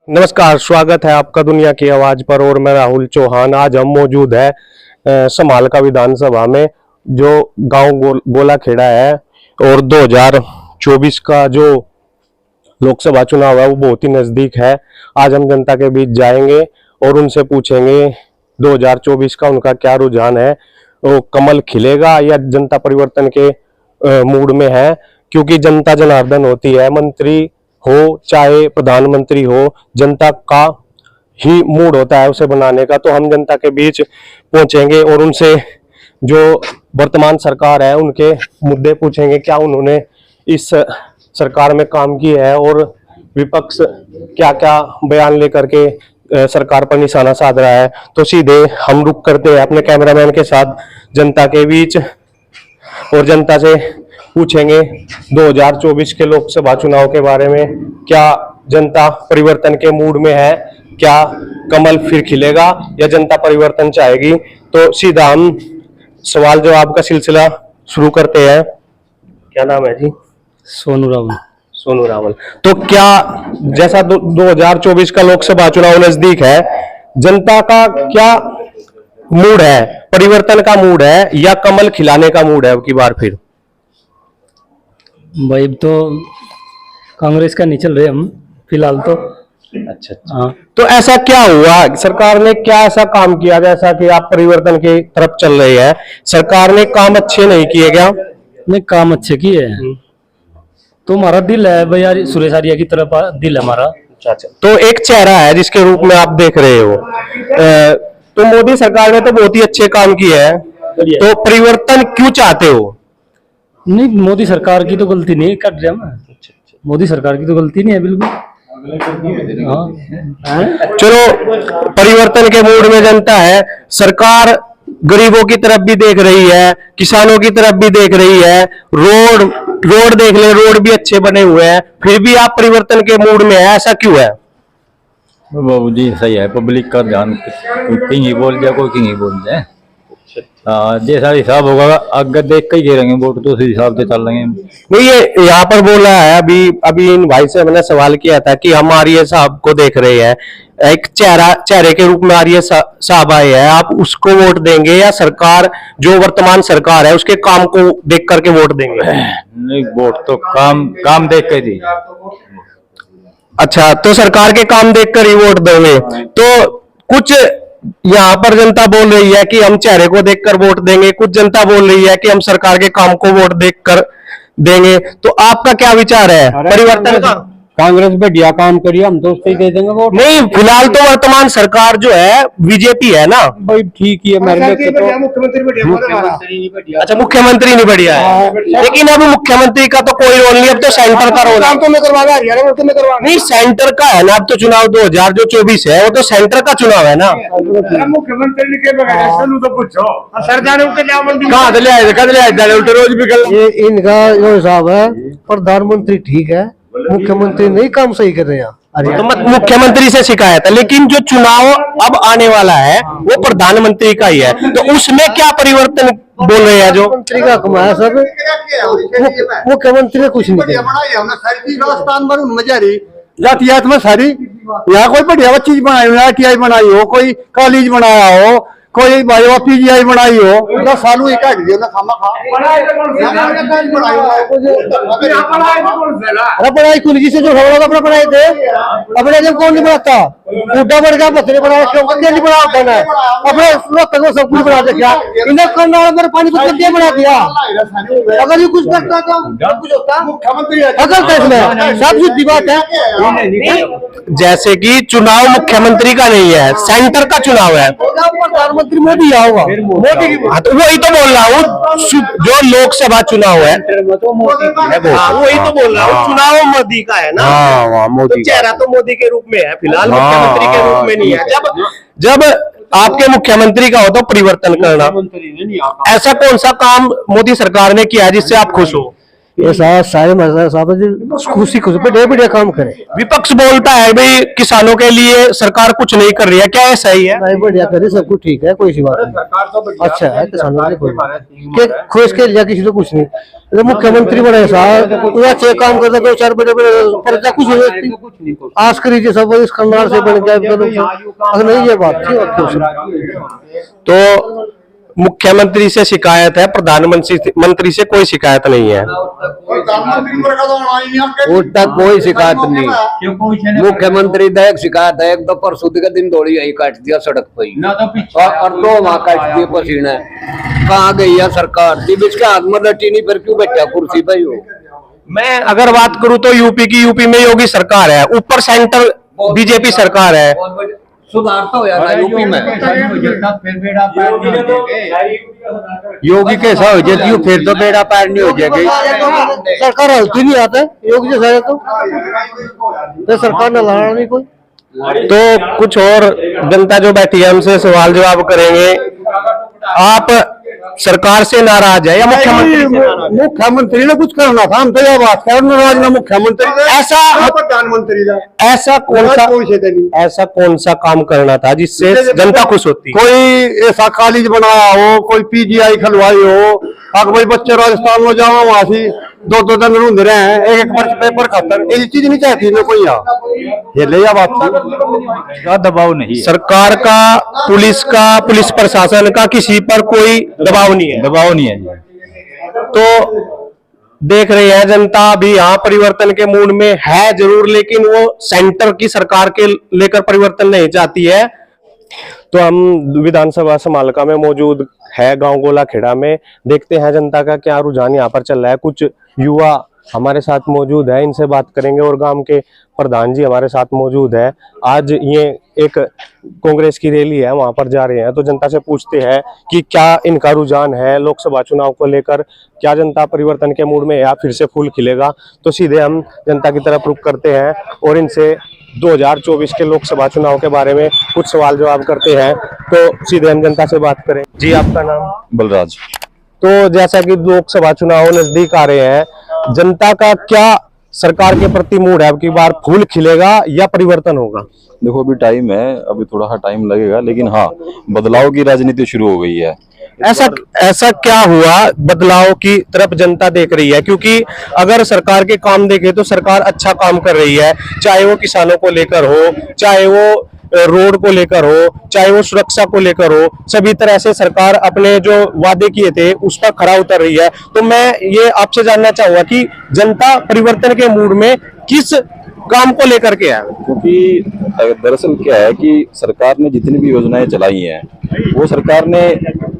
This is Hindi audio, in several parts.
नमस्कार, स्वागत है आपका दुनिया की आवाज पर। और मैं राहुल चौहान। आज हम मौजूद है समालका विधानसभा में, जो गांव गोला खेड़ा है। और 2024 का जो लोकसभा चुनाव है वो बहुत ही नजदीक है। आज हम जनता के बीच जाएंगे और उनसे पूछेंगे 2024 का उनका क्या रुझान है। वो कमल खिलेगा या जनता परिवर्तन के मूड में है। क्योंकि जनता जनार्दन होती है, मंत्री हो चाहे प्रधानमंत्री हो, जनता का ही मूड होता है उसे बनाने का। तो हम जनता के बीच पहुंचेंगे और उनसे जो वर्तमान सरकार है उनके मुद्दे पूछेंगे, क्या उन्होंने इस सरकार में काम किया है और विपक्ष क्या क्या बयान लेकर के सरकार पर निशाना साध रहा है। तो सीधे हम रुक करते हैं अपने कैमरामैन के साथ जनता के बीच और जनता से पूछेंगे 2024 के लोकसभा चुनाव के बारे में। क्या जनता परिवर्तन के मूड में है? क्या कमल फिर खिलेगा या जनता परिवर्तन चाहेगी? तो सीधा हम सवाल जवाब का सिलसिला शुरू करते हैं। क्या नाम है जी? सोनू रावल। सोनू रावल। तो क्या जैसा 2024 का लोकसभा चुनाव नजदीक है, जनता का क्या मूड है? परिवर्तन का मूड है या कमल खिलाने का मूड है अब की बार फिर? भाई तो कांग्रेस का नहीं चल रहे हम फिलहाल तो। अच्छा। हाँ, तो ऐसा क्या हुआ? सरकार ने क्या ऐसा काम किया जैसा कि आप परिवर्तन की तरफ चल रही है? सरकार ने काम अच्छे नहीं किए क्या? नहीं, काम अच्छे किए हैं। तो हमारा दिल है भाई यार, सुरेश आर्या की तरफ दिल है हमारा। अच्छा। तो एक चेहरा है जिसके रूप में आप देख रहे हो। तो मोदी सरकार ने तो बहुत ही अच्छे काम किए हैं, तो परिवर्तन क्यों चाहते हो? नहीं, मोदी सरकार की तो गलती नहीं कर रहे हम। मोदी सरकार की तो गलती नहीं है बिल्कुल। हाँ। चलो, परिवर्तन के मूड में जनता है। सरकार गरीबों की तरफ भी देख रही है, किसानों की तरफ भी देख रही है। रोड देख ले, रोड भी अच्छे बने हुए हैं, फिर भी आप परिवर्तन के मूड में है, ऐसा क्यों है? बाबू जी सही है, पब्लिक का ध्यान कोई नहीं बोल दिया, कोई नहीं बोल दिया। हाँ, जैसा हिसाब होगा आगे देख के ही गिरेंगे वोट, तो उस हिसाब से चल रहे नहीं, ये यहाँ पर बोला है, अभी इन भाई से मैंने सवाल किया था कि हम आर्य साहब को देख रहे हैं, एक चेहरे के रूप में आर्य साहब आए हैं, आप उसको वोट देंगे या सरकार जो वर्तमान सरकार है उसके काम को देख करके वोट देंगे? नहीं, वोट तो काम देख के दी। अच्छा, तो सरकार के काम देखकर ही वोट देंगे। तो कुछ यहाँ पर जनता बोल रही है कि हम चेहरे को देखकर वोट देंगे, कुछ जनता बोल रही है कि हम सरकार के काम को वोट देखकर देंगे। तो आपका क्या विचार है परिवर्तन का? कांग्रेस बढ़िया काम करिए, हम तो उससे ही दे देंगे वोट। नहीं, फिलहाल तो वर्तमान सरकार जो है बीजेपी है ना। भाई ठीक ही है, मेरे लिए तो अच्छा, मुख्यमंत्री नहीं बढ़िया है, लेकिन अब मुख्यमंत्री का तो कोई रोल नहीं, अब तो सेंटर का रोल है। नहीं, सेंटर का है ना अब तो चुनाव 2024 है, वो तो सेंटर का चुनाव है ना। मुख्यमंत्री के बगैर तो पूछो सर जाने रोज भी ये इनका जो हिसाब है, प्रधानमंत्री ठीक है, मुख्यमंत्री नहीं काम सही कर रहे हैं। तो मुख्यमंत्री से शिकायत है, लेकिन जो चुनाव अब आने वाला है वो प्रधानमंत्री का ही है, तो उसमें क्या परिवर्तन बोल रहे हैं? जो मंत्री का कमाया सब, मुख्यमंत्री ने कुछ नहीं किया। जातियात में सारी यहाँ कोई बढ़िया चीज बनाई हो, ITI बनाई हो, कोई कॉलेज बनाया हो, कोई PGI बनाई हो, 10 सालों एक पढ़ाई कुल जिसे जो अपना पढ़ाई थे, अपने जब कौन नहीं बनाता, बूढ़ा बढ़ गया बच्चे बनाया, नहीं बना होता है अपने को सब कुछ बना दिया। इन्हें करना पानी को बना दिया। अगर ये कुछ करता तो कुछ होता मुख्यमंत्री, अगर इसमें सब सीधी बात है। जैसे कि चुनाव मुख्यमंत्री का नहीं है, सेंटर का चुनाव है। प्रधानमंत्री मोदी होगा, मोदी की। हाँ, तो वही तो बोल रहा हूँ, जो लोकसभा चुनाव है वही तो बोल रहा हूँ, चुनाव मोदी का है ना। मोदी तो चेहरा तो मोदी के रूप में है, फिलहाल मुख्यमंत्री के रूप में नहीं है। जब आपके मुख्यमंत्री का हो तो परिवर्तन करना। ऐसा कौन सा काम मोदी सरकार ने किया है जिससे आप खुश हो? ये सारे मजा साहब जी खुशी खुशी बढ़िया काम करे। विपक्ष बोलता है भाई किसानों के लिए सरकार कुछ नहीं कर रही है, क्या ऐसा ही है? नहीं बढ़िया करे, सब कुछ ठीक है, कोई सी बात नहीं, अच्छा है किसानों के लिए खुश के लिए किसी को कुछ नहीं। तो मुख्यमंत्री बने साहब पूरा अच्छे काम करते, दो चार बड़े बड़े कुछ आस करीजिए सब इस कंगाल से बन गया, नहीं ये बात थी। तो मुख्यमंत्री से शिकायत है, प्रधानमंत्री से कोई शिकायत नहीं है। उठता कोई शिकायत नहीं, मुख्यमंत्री का एक शिकायत है, एक तो परसों का दिन दौड़ी यही काट दिया सड़क पे ही, और 2 माह काट दिए पसीना। कहाँ गई है सरकार? जब इसके हाथ में लटी नहीं, फिर क्यों बैठा कुर्सी पे हो? मैं अगर बात करूं तो यूपी में योगी सरकार है, ऊपर सेंटर बीजेपी सरकार है। सुधार तो हो जाता यूपी में, योगी कैसा हो जाती है फिर तो बेड़ा पार नहीं हो जाएगा। सरकार हल्की नहीं आता योगी जी सारे तो सरकार न लड़ा नहीं कोई। तो कुछ और जनता जो बैठी है उनसे सवाल जवाब करेंगे। आप सरकार से नाराज है या मुख्यमंत्री से नाराज है? मुख्यमंत्री ने कुछ करना था, हम तो यह बात कर नाराज ना मुख्यमंत्री ऐसा प्रधानमंत्री ऐसा कौन सा काम करना था जिससे जनता खुश होती? कोई ऐसा कॉलेज बनाया हो, कोई पीजीआई खलवाई हो, अगर भाई बच्चे राजस्थान में जाओ वहां से 2-2 दिन ढूंढ रहे हैं एक पेपर खातर, ये चीज नहीं चाहती ना कोई यहाँ, ये ले बात का दबाव नहीं है। सरकार का, पुलिस प्रशासन का किसी पर कोई दबाव नहीं है। दबाव नहीं है जी। तो देख रहे हैं जनता भी यहाँ परिवर्तन के मूड में है जरूर, लेकिन वो सेंटर की सरकार के लेकर परिवर्तन नहीं चाहती है। तो हम विधानसभा समालका में मौजूद है गांव गोला खेड़ा में, देखते हैं जनता का क्या रुझान यहाँ पर चल रहा है। कुछ युवा हमारे साथ मौजूद है, इनसे बात करेंगे। और गांव के प्रधान जी हमारे साथ मौजूद है। आज ये एक कांग्रेस की रैली है, वहां पर जा रहे हैं, तो जनता से पूछते हैं कि क्या इनका रुझान है लोकसभा चुनाव को लेकर, क्या जनता परिवर्तन के मूड में या फिर से फूल खिलेगा। तो सीधे हम जनता की तरफ रुख करते हैं और इनसे 2024 के लोकसभा चुनाव के बारे में कुछ सवाल जवाब करते हैं। तो सीधे हम जनता से बात करें। जी, आपका नाम? बलराज। तो जैसा कि लोकसभा चुनाव नजदीक आ रहे हैं, जनता का क्या सरकार के प्रति मूड है? अब की बार फूल खिलेगा या परिवर्तन होगा? देखो अभी टाइम है, अभी थोड़ा सा टाइम लगेगा, लेकिन हाँ बदलाव की राजनीति शुरू हो गई है। ऐसा क्या हुआ बदलाव की तरफ जनता देख रही है? क्योंकि अगर सरकार के काम देखे तो सरकार अच्छा काम कर रही है, चाहे वो किसानों को लेकर हो, चाहे वो रोड को लेकर हो, चाहे वो सुरक्षा को लेकर हो, सभी तरह से सरकार अपने जो वादे किए थे उस पर खरा उतर रही है। तो मैं ये आपसे जानना चाहूंगा कि जनता परिवर्तन के मूड में किस काम को लेकर के है? क्योंकि दरअसल क्या है कि सरकार ने जितनी भी योजनाएं चलाई हैं वो सरकार ने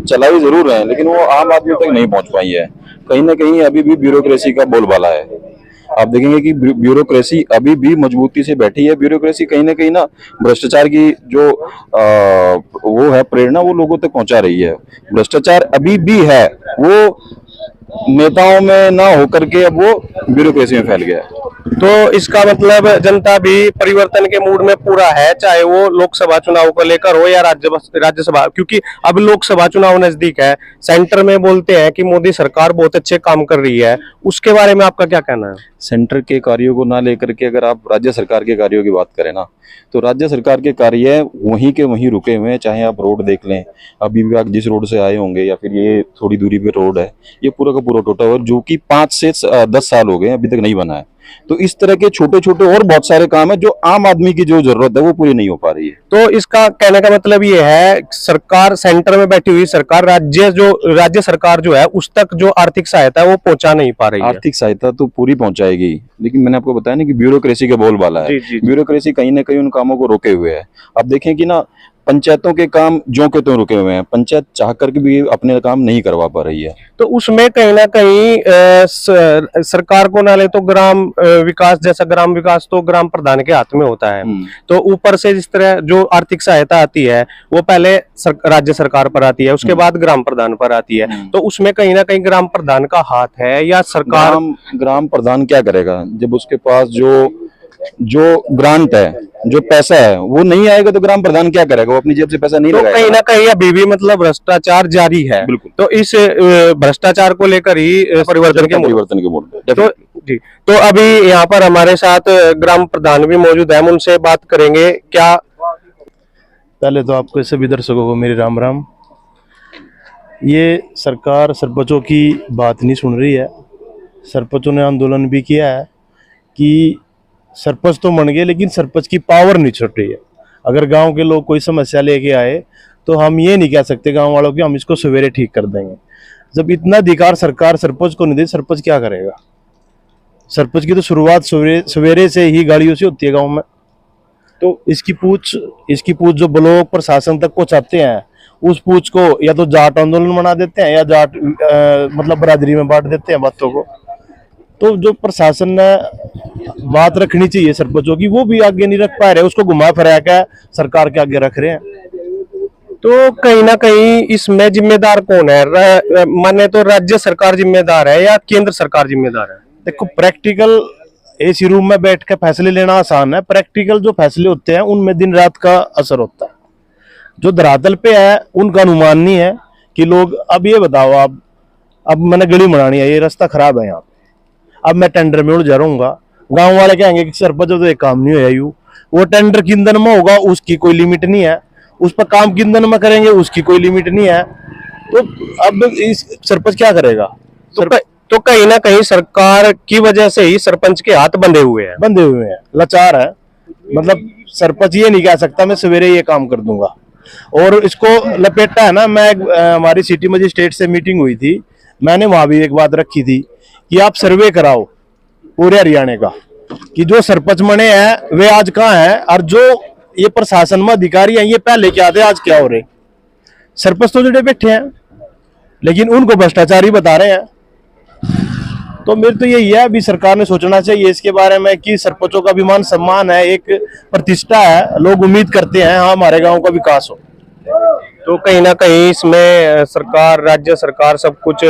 चलाई जरूर है, लेकिन वो आम आदमी तक नहीं पहुंच पाई है। कहीं ना कहीं अभी भी ब्यूरोक्रेसी का बोलबाला है। आप देखेंगे कि ब्यूरोक्रेसी अभी भी मजबूती से बैठी है। ब्यूरोक्रेसी कहीं ना भ्रष्टाचार की जो वो है प्रेरणा वो लोगों तक पहुंचा रही है। भ्रष्टाचार अभी भी है, वो नेताओं में ना होकर के अब वो ब्यूरोक्रेसी में फैल गया है। तो इसका मतलब जनता भी परिवर्तन के मूड में पूरा है, चाहे वो लोकसभा चुनाव को लेकर हो या राज्यसभा, क्योंकि अब लोकसभा चुनाव नजदीक है। सेंटर में बोलते हैं कि मोदी सरकार बहुत अच्छे काम कर रही है, उसके बारे में आपका क्या कहना है? सेंटर के कार्यों को ना लेकर के अगर आप राज्य सरकार के कार्यों की बात करें ना, तो राज्य सरकार के कार्य वहीं के वहीं रुके हुए हैं। चाहे आप रोड देख लें, अभी भी आप जिस रोड से आए होंगे या फिर ये थोड़ी दूरी पे रोड है, ये पूरा का पूरा टूटा हुआ, जो कि 5 से 10 साल हो गए अभी तक नहीं बना है। तो इस तरह के छोटे छोटे और बहुत सारे काम है जो आम आदमी की जो जरूरत है वो पूरी नहीं हो पा रही है। तो इसका कहने का मतलब ये है सरकार, सेंटर में बैठी हुई सरकार, राज्य सरकार जो है उस तक जो आर्थिक सहायता है वो पहुंचा नहीं पा रही है। आर्थिक सहायता तो पूरी पहुंचाएगी, लेकिन मैंने आपको बताया ना कि ब्यूरोक्रेसी का बोलबाला है। ब्यूरोक्रेसी कहीं ना कहीं उन कामों को रोके हुए है। आप देखें कि ना पंचायतों के काम जो के तो रुके हुए हैं, पंचायत चाह करके भी अपने काम नहीं करवा पा रही है। तो उसमें कहीं ना कहीं सरकार को ना ले तो ग्राम विकास, जैसा ग्राम विकास तो ग्राम प्रधान के हाथ में होता है। तो ऊपर से जिस तरह जो आर्थिक सहायता आती है वो पहले राज्य सरकार पर आती है, उसके बाद ग्राम प्रधान पर आती है। तो उसमें कहीं ना कहीं ग्राम प्रधान का हाथ है या सरकार? ग्राम प्रधान क्या करेगा जब उसके पास जो जो ग्रांट है, जो पैसा है, वो नहीं आएगा तो ग्राम प्रधान क्या करेगा? वो अपनी जेब से पैसा नहीं तो कहीं लगाएगा। ना कहीं अभी भी मतलब भ्रष्टाचार जारी है। बिल्कुल। तो इस भ्रष्टाचार को लेकर ही परिवर्तन के परिवर्तन के मोड़ पे। तो जी, तो अभी यहाँ पर हमारे साथ ग्राम प्रधान भी मौजूद है, हम उनसे बात करेंगे। क्या पहले तो आपको सभी दर्शकों को मेरी राम राम। ये सरकार सरपंचों की बात नहीं सुन रही है। सरपंचों ने आंदोलन भी किया है कि सरपंच तो बन गए लेकिन सरपंच की पावर नहीं छुट रही है। अगर गांव के लोग कोई समस्या लेके आए तो हम ये नहीं कह सकते गांव वालों की हम इसको सवेरे ठीक कर देंगे। जब इतना अधिकार सरकार सरपंच को नहीं दे, सरपंच क्या करेगा? सरपंच की तो शुरुआत सवेरे से ही गाड़ियों से होती है गांव में। तो इसकी पूछ जो ब्लॉक प्रशासन तक पहुंचाते हैं, उस पूछ को या तो जाट आंदोलन बना देते हैं या जाट मतलब बरादरी में बांट देते हैं बातों को। तो जो प्रशासन ने बात रखनी चाहिए सरपंचों की, वो भी आगे नहीं रख पा रहे, उसको घुमा फिरा के सरकार के आगे रख रहे हैं। तो कहीं ना कहीं इसमें जिम्मेदार कौन है? माने तो राज्य सरकार जिम्मेदार है या केंद्र सरकार जिम्मेदार है? देखो, प्रैक्टिकल एसी रूम में बैठ के फैसले लेना आसान है, प्रैक्टिकल जो फैसले होते हैं उनमें दिन रात का असर होता है। जो धरातल पे है उनका अनुमान नहीं है कि लोग, अब ये बताओ, आप अब मैंने गली बनानी है, ये रास्ता खराब है यहाँ पे, अब मैं टेंडर में उलझा रहूंगा, गांव वाले कहेंगे कि सरपंच तो एक काम नहीं होया यू, वो टेंडर किन दिन में होगा उसकी कोई लिमिट नहीं है, उस पर काम किन दिन में करेंगे उसकी कोई लिमिट नहीं है। तो अब इस सरपंच क्या करेगा? तो कहीं ना कहीं सरकार की वजह से ही सरपंच के हाथ बंधे हुए हैं, लाचार है। मतलब सरपंच ये नहीं कह सकता मैं सवेरे ये काम कर दूंगा। और इसको लपेटा है ना, मैं हमारी सिटी मजिस्ट्रेट से मीटिंग हुई थी, मैंने वहां भी एक बात रखी थी कि आप सर्वे कराओ पूरे हरियाणा का कि जो सरपंच बने हैं वे आज कहाँ हैं, और जो ये प्रशासन में अधिकारी हैं ये पहले क्या थे आज क्या हो रहे। सरपंच तो जुड़े बैठे हैं लेकिन उनको भ्रष्टाचारी बता रहे हैं। तो मेरे तो यही है, अभी सरकार ने सोचना चाहिए इसके बारे में कि सरपंचों का भी मान सम्मान है, एक प्रतिष्ठा है, लोग उम्मीद करते हैं हाँ हमारे गांव का विकास हो। तो कहीं ना कहीं इसमें सरकार, राज्य सरकार सब कुछ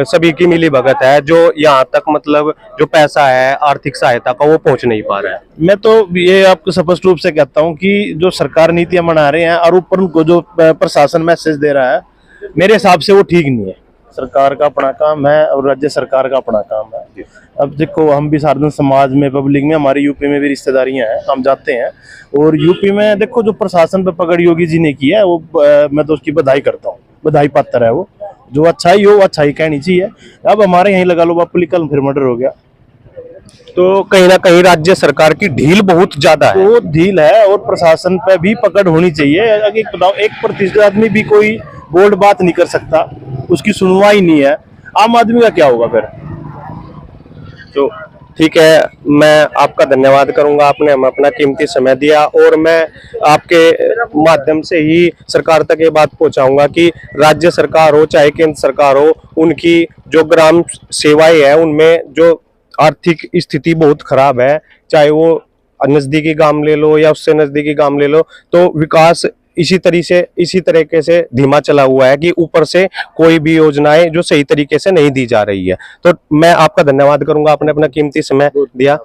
सभी की मिली भगत है, जो यहाँ तक मतलब जो पैसा है आर्थिक सहायता का वो पहुंच नहीं पा रहा है। मैं तो ये आपको स्पष्ट रूप से कहता हूँ कि जो सरकार नीतियां बना रहे हैं और ऊपर उनको जो प्रशासन मैसेज दे रहा है, मेरे हिसाब से वो ठीक नहीं है। सरकार का अपना काम है और राज्य सरकार का अपना काम है। अब देखो, हम भी सार्वजनिक समाज में, पब्लिक में, हमारी यूपी में भी रिश्तेदारियां हैं, हम जाते हैं और यूपी में देखो जो प्रशासन पे पकड़ योगी जी ने की है वो मैं तो उसकी बधाई करता हूँ, बधाई पात्र है वो। जो अच्छाई हो अच्छाई कहनी चाहिए। अब हमारे यहीं लगा लो बापुली कल फिर मर्डर हो गया। तो कहीं ना कहीं राज्य सरकार की ढील बहुत ज्यादा है। तो ढील है और प्रशासन पे भी पकड़ होनी चाहिए। अगर एक प्रतिष्ठित आदमी भी कोई बोल्ड बात नहीं कर सकता, उसकी सुनवाई नहीं है, आम आदमी का क्या होगा फिर? तो ठीक है, मैं आपका धन्यवाद करूंगा, आपने हमें अपना कीमती समय दिया और मैं आपके माध्यम से ही सरकार तक ये बात पहुंचाऊंगा कि राज्य सरकार हो चाहे केंद्र सरकार हो, उनकी जो ग्राम सेवाएं हैं उनमें जो आर्थिक स्थिति बहुत खराब है, चाहे वो नजदीकी गांव ले लो या उससे नजदीकी गांव ले लो, तो विकास इसी तरीके से धीमा चला हुआ है कि ऊपर से कोई भी योजनाएं जो सही तरीके से नहीं दी जा रही है। तो मैं आपका धन्यवाद करूंगा, आपने अपना कीमती समय दिया।